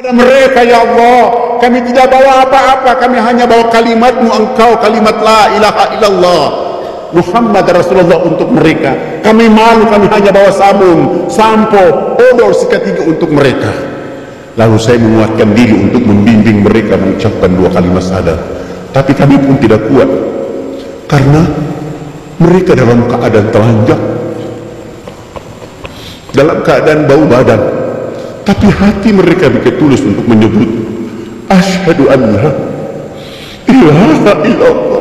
Kepada mereka, ya Allah, kami tidak bawa apa-apa, kami hanya bawa kalimat-Mu Engkau, kalimat la ilaha illallah Muhammad Rasulullah untuk mereka. Kami malu, kami hanya bawa sabun, sampo, odol sikat gigi untuk mereka. Lalu saya menguatkan diri untuk membimbing mereka mengucapkan dua kalimat syahadat. Tapi kami pun tidak kuat, karena mereka dalam keadaan telanjang, dalam keadaan bau badan, tapi hati mereka begitu tulus untuk menyebut asyhadu anna ilaha illallah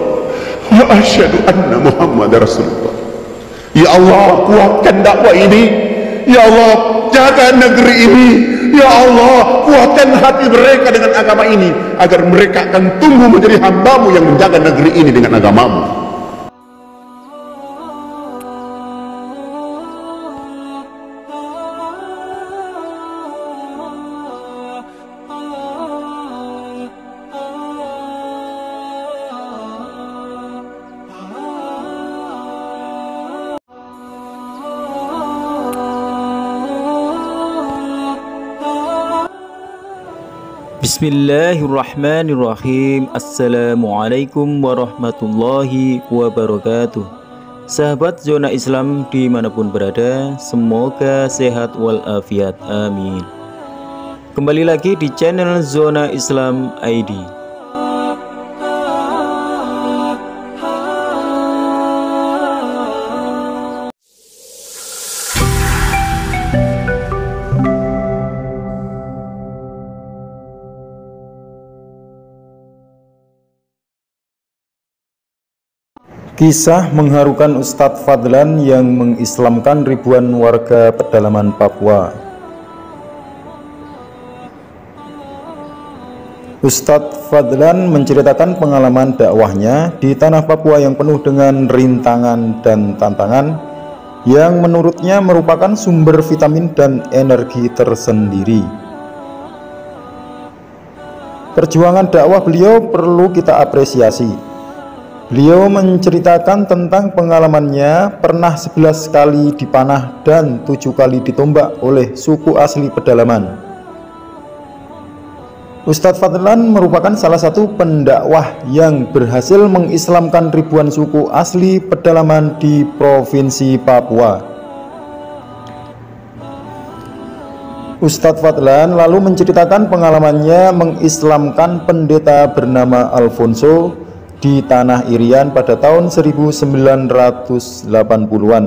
wa asyhadu anna Muhammad Rasulullah. Ya Allah, kuatkan dakwah ini. Ya Allah, jaga negeri ini. Ya Allah, kuatkan hati mereka dengan agama ini, agar mereka akan tumbuh menjadi hamba-Mu yang menjaga negeri ini dengan agama-Mu. Bismillahirrahmanirrahim. Assalamualaikum warahmatullahi wabarakatuh. Sahabat Zona Islam dimanapun berada, semoga sehat walafiat, amin. Kembali lagi di channel Zona Islam ID. Kisah mengharukan Ustadz Fadlan yang mengislamkan ribuan warga pedalaman Papua. Ustadz Fadlan menceritakan pengalaman dakwahnya di tanah Papua yang penuh dengan rintangan dan tantangan yang menurutnya merupakan sumber vitamin dan energi tersendiri. Perjuangan dakwah beliau perlu kita apresiasi. Beliau menceritakan tentang pengalamannya pernah 11 kali dipanah dan 7 kali ditombak oleh suku asli pedalaman. Ustadz Fadlan merupakan salah satu pendakwah yang berhasil mengislamkan ribuan suku asli pedalaman di Provinsi Papua. Ustadz Fadlan lalu menceritakan pengalamannya mengislamkan pendeta bernama Alfonso di tanah Irian pada tahun 1980-an.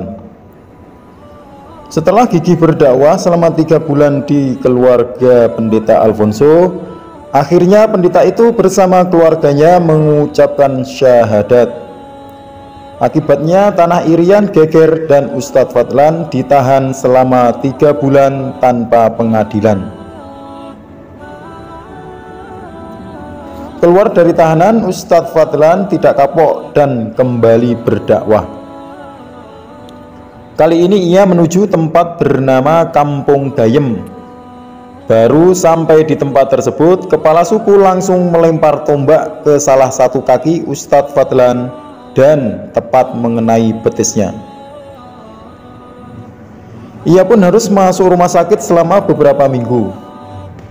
Setelah gigih berdakwah selama 3 bulan di keluarga pendeta Alfonso, akhirnya pendeta itu bersama keluarganya mengucapkan syahadat. Akibatnya tanah Irian geger dan Ustadz Fadlan ditahan selama 3 bulan tanpa pengadilan. Keluar dari tahanan, Ustadz Fadlan tidak kapok dan kembali berdakwah. Kali ini ia menuju tempat bernama Kampung Dayem. Baru sampai di tempat tersebut, kepala suku langsung melempar tombak ke salah satu kaki Ustadz Fadlan dan tepat mengenai betisnya. Ia pun harus masuk rumah sakit selama beberapa minggu.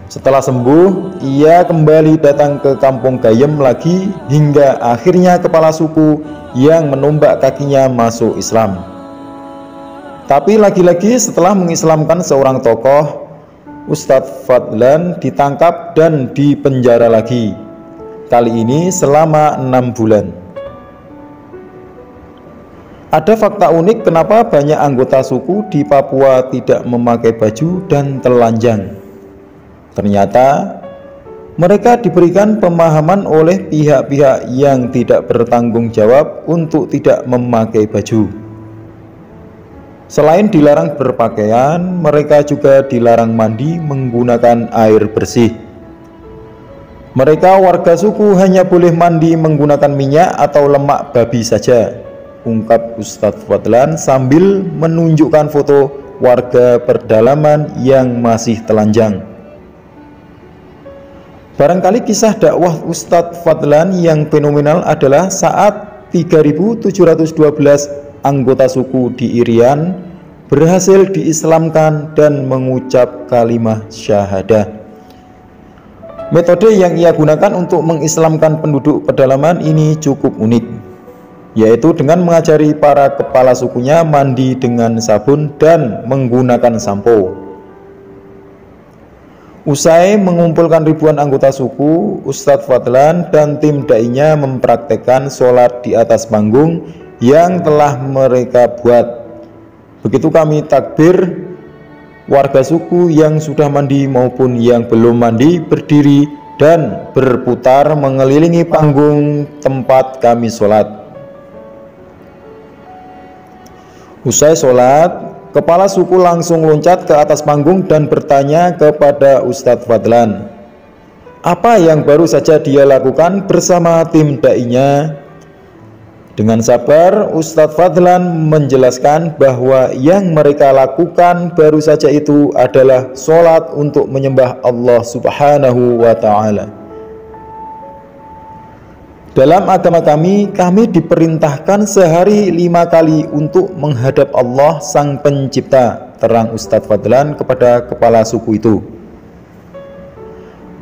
Setelah sembuh, ia kembali datang ke Kampung Dayem lagi hingga akhirnya kepala suku yang menombak kakinya masuk Islam. Tapi lagi-lagi setelah mengislamkan seorang tokoh, Ustadz Fadlan ditangkap dan dipenjara lagi. Kali ini selama 6 bulan. Ada fakta unik kenapa banyak anggota suku di Papua tidak memakai baju dan telanjang. Ternyata mereka diberikan pemahaman oleh pihak-pihak yang tidak bertanggung jawab untuk tidak memakai baju. Selain dilarang berpakaian, mereka juga dilarang mandi menggunakan air bersih. Mereka warga suku hanya boleh mandi menggunakan minyak atau lemak babi saja, ungkap Ustadz Fadlan sambil menunjukkan foto warga pedalaman yang masih telanjang. Barangkali kisah dakwah Ustadz Fadlan yang fenomenal adalah saat 3.712 anggota suku di Irian berhasil diislamkan dan mengucap kalimat syahadah. Metode yang ia gunakan untuk mengislamkan penduduk pedalaman ini cukup unik, yaitu dengan mengajari para kepala sukunya mandi dengan sabun dan menggunakan sampo. Usai mengumpulkan ribuan anggota suku, Ustadz Fadlan dan tim dai-nya mempraktekkan sholat di atas panggung yang telah mereka buat. Begitu kami takbir, warga suku yang sudah mandi maupun yang belum mandi berdiri dan berputar mengelilingi panggung tempat kami sholat. Usai sholat, kepala suku langsung loncat ke atas panggung dan bertanya kepada Ustadz Fadlan apa yang baru saja dia lakukan bersama tim dai-nya. Dengan sabar, Ustadz Fadlan menjelaskan bahwa yang mereka lakukan baru saja itu adalah sholat untuk menyembah Allah Subhanahu wa Ta'ala. Dalam agama kami diperintahkan sehari 5 kali untuk menghadap Allah Sang Pencipta, terang Ustadz Fadlan kepada kepala suku itu.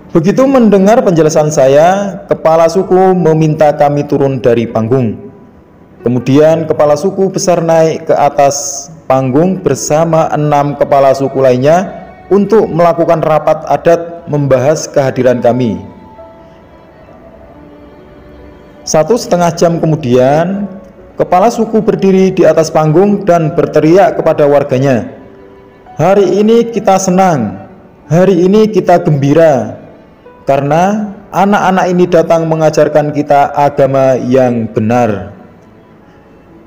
Begitu mendengar penjelasan saya, kepala suku meminta kami turun dari panggung. Kemudian kepala suku besar naik ke atas panggung bersama 6 kepala suku lainnya untuk melakukan rapat adat membahas kehadiran kami. 1,5 jam kemudian, kepala suku berdiri di atas panggung dan berteriak kepada warganya, "Hari ini kita senang, hari ini kita gembira, karena anak-anak ini datang mengajarkan kita agama yang benar."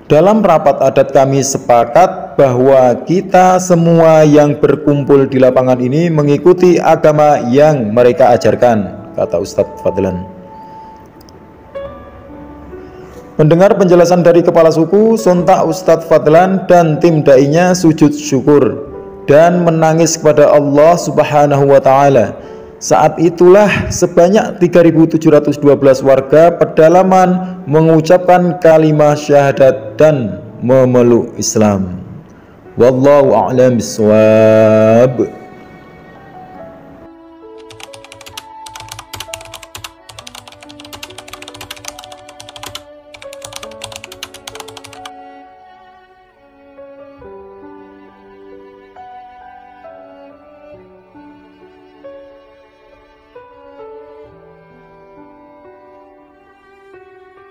Dalam rapat adat kami sepakat bahwa kita semua yang berkumpul di lapangan ini mengikuti agama yang mereka ajarkan, kata Ustadz Fadlan. Mendengar penjelasan dari kepala suku, sontak Ustadz Fadlan dan tim dai-nya sujud syukur dan menangis kepada Allah Subhanahu wa Ta'ala. Saat itulah sebanyak 3.712 warga pedalaman mengucapkan kalimat syahadat dan memeluk Islam. Wallahu a'lam bishawab.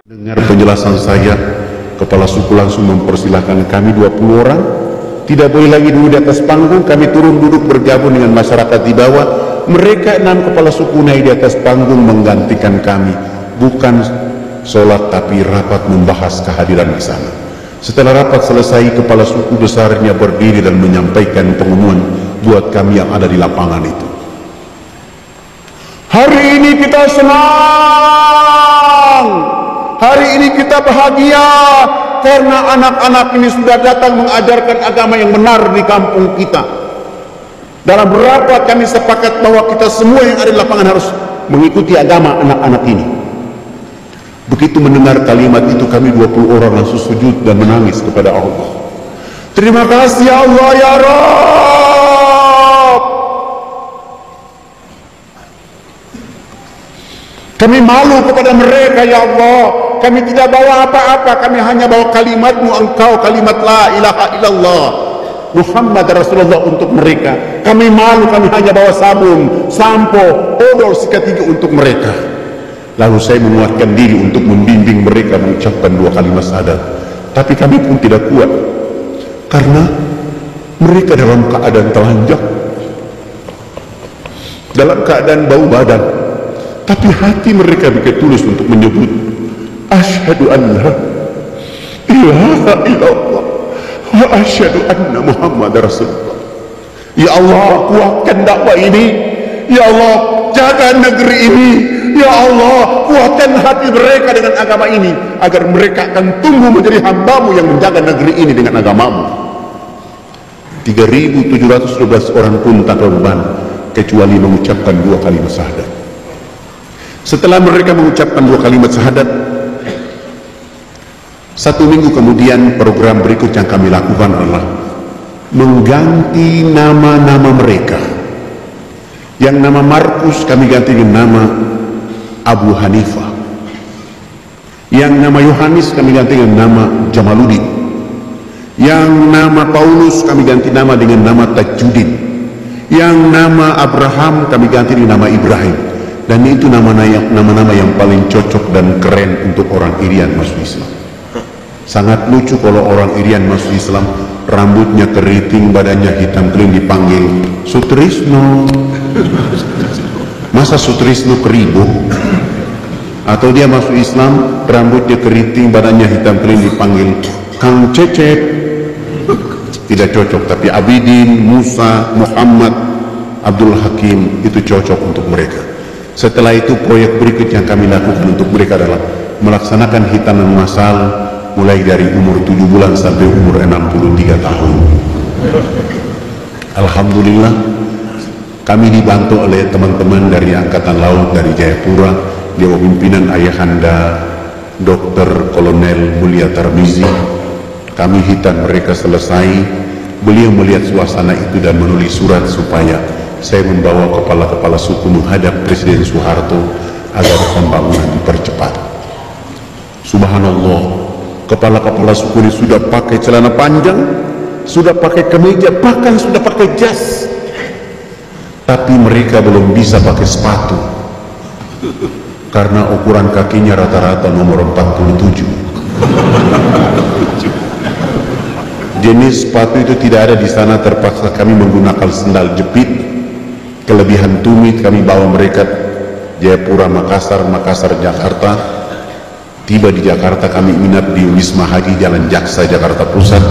Dengar penjelasan saya, kepala suku langsung mempersilahkan kami 20 orang. Tidak boleh lagi duduk di atas panggung, kami turun duduk bergabung dengan masyarakat di bawah. Mereka 6 kepala suku naik di atas panggung menggantikan kami. Bukan sholat tapi rapat membahas kehadiran di sana. Setelah rapat selesai, kepala suku besarnya berdiri dan menyampaikan pengumuman buat kami yang ada di lapangan itu. Hari ini kita senang. Hari ini kita bahagia karena anak-anak ini sudah datang mengajarkan agama yang benar di kampung kita. Dalam rapat kami sepakat bahwa kita semua yang ada di lapangan harus mengikuti agama anak-anak ini. Begitu mendengar kalimat itu, kami 20 orang langsung sujud dan menangis kepada Allah. Terima kasih ya Allah ya Rabb. Kami malu kepada mereka ya Allah. Kami tidak bawa apa-apa, kami hanya bawa kalimat-Mu Engkau, kalimat la ilaha illallah Muhammad Rasulullah untuk mereka. Kami malu, kami hanya bawa sabun, sampo, odol sikat gigi untuk mereka. Lalu saya menguatkan diri untuk membimbing mereka mengucapkan 2 kalimat syahadat. Tapi kami pun tidak kuat karena mereka dalam keadaan telanjang, dalam keadaan bau badan, tapi hati mereka begitu tulus untuk menyebut asyhadu an la ilaha illallah wa asyhadu anna Muhammad Rasulullah. Ya Allah, kuatkan dakwah ini. Ya Allah, jaga negeri ini. Ya Allah, kuatkan hati mereka dengan agama ini, agar mereka akan tumbuh menjadi hamba-Mu yang menjaga negeri ini dengan agama-Mu. 3.712 orang pun tanpa beban kecuali mengucapkan 2 kalimat syahadat. Setelah mereka mengucapkan 2 kalimat syahadat, 1 minggu kemudian program berikut yang kami lakukan adalah mengganti nama-nama mereka Yang nama Markus kami ganti dengan nama Abu Hanifah. Yang nama Yohanes kami ganti dengan nama Jamaluddin. Yang nama Paulus kami ganti nama dengan nama Tajuddin. Yang nama Abraham kami ganti dengan nama Ibrahim. Dan itu nama-nama yang paling cocok dan keren untuk orang Irian masuk Islam. Sangat lucu kalau orang Irian masuk Islam, rambutnya keriting, badannya hitam kering, dipanggil Sutrisno. Masa Sutrisno keribu? Atau dia masuk Islam, rambutnya keriting, badannya hitam kering, dipanggil Kang Cecep. Tidak cocok. Tapi Abidin, Musa, Muhammad, Abdul Hakim itu cocok untuk mereka. Setelah itu proyek berikut yang kami lakukan untuk mereka adalah melaksanakan hitanan massal mulai dari umur 7 bulan sampai umur 63 tahun. Alhamdulillah kami dibantu oleh teman-teman dari Angkatan Laut dari Jayapura di bawah pimpinan Ayahanda Dr. Kolonel Mulia Tarmizi. Kami hitan mereka selesai. Beliau melihat suasana itu dan menulis surat supaya saya membawa kepala-kepala suku menghadap Presiden Soeharto agar pembangunan dipercepat. Subhanallah, kepala-kepala suku ini sudah pakai celana panjang, sudah pakai kemeja, bahkan sudah pakai jas, tapi mereka belum bisa pakai sepatu karena ukuran kakinya rata-rata nomor 47. Jenis sepatu itu tidak ada di sana, terpaksa kami menggunakan sendal jepit. Kelebihan tumit kami bawa mereka Jayapura, Makassar, Makassar, Jakarta. Tiba di Jakarta kami nginap di Wisma Haji Jalan Jaksa, Jakarta Pusat.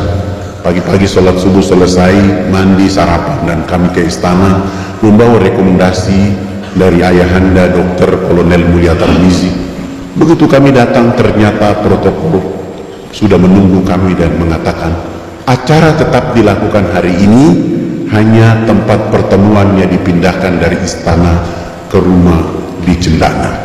Pagi-pagi sholat subuh selesai, mandi, sarapan, dan kami ke istana membawa rekomendasi dari Ayahanda Dr. Kolonel Mulia Tarmizi. Begitu kami datang, ternyata protokol sudah menunggu kami dan mengatakan acara tetap dilakukan hari ini, hanya tempat pertemuannya dipindahkan dari istana ke rumah di Cendana.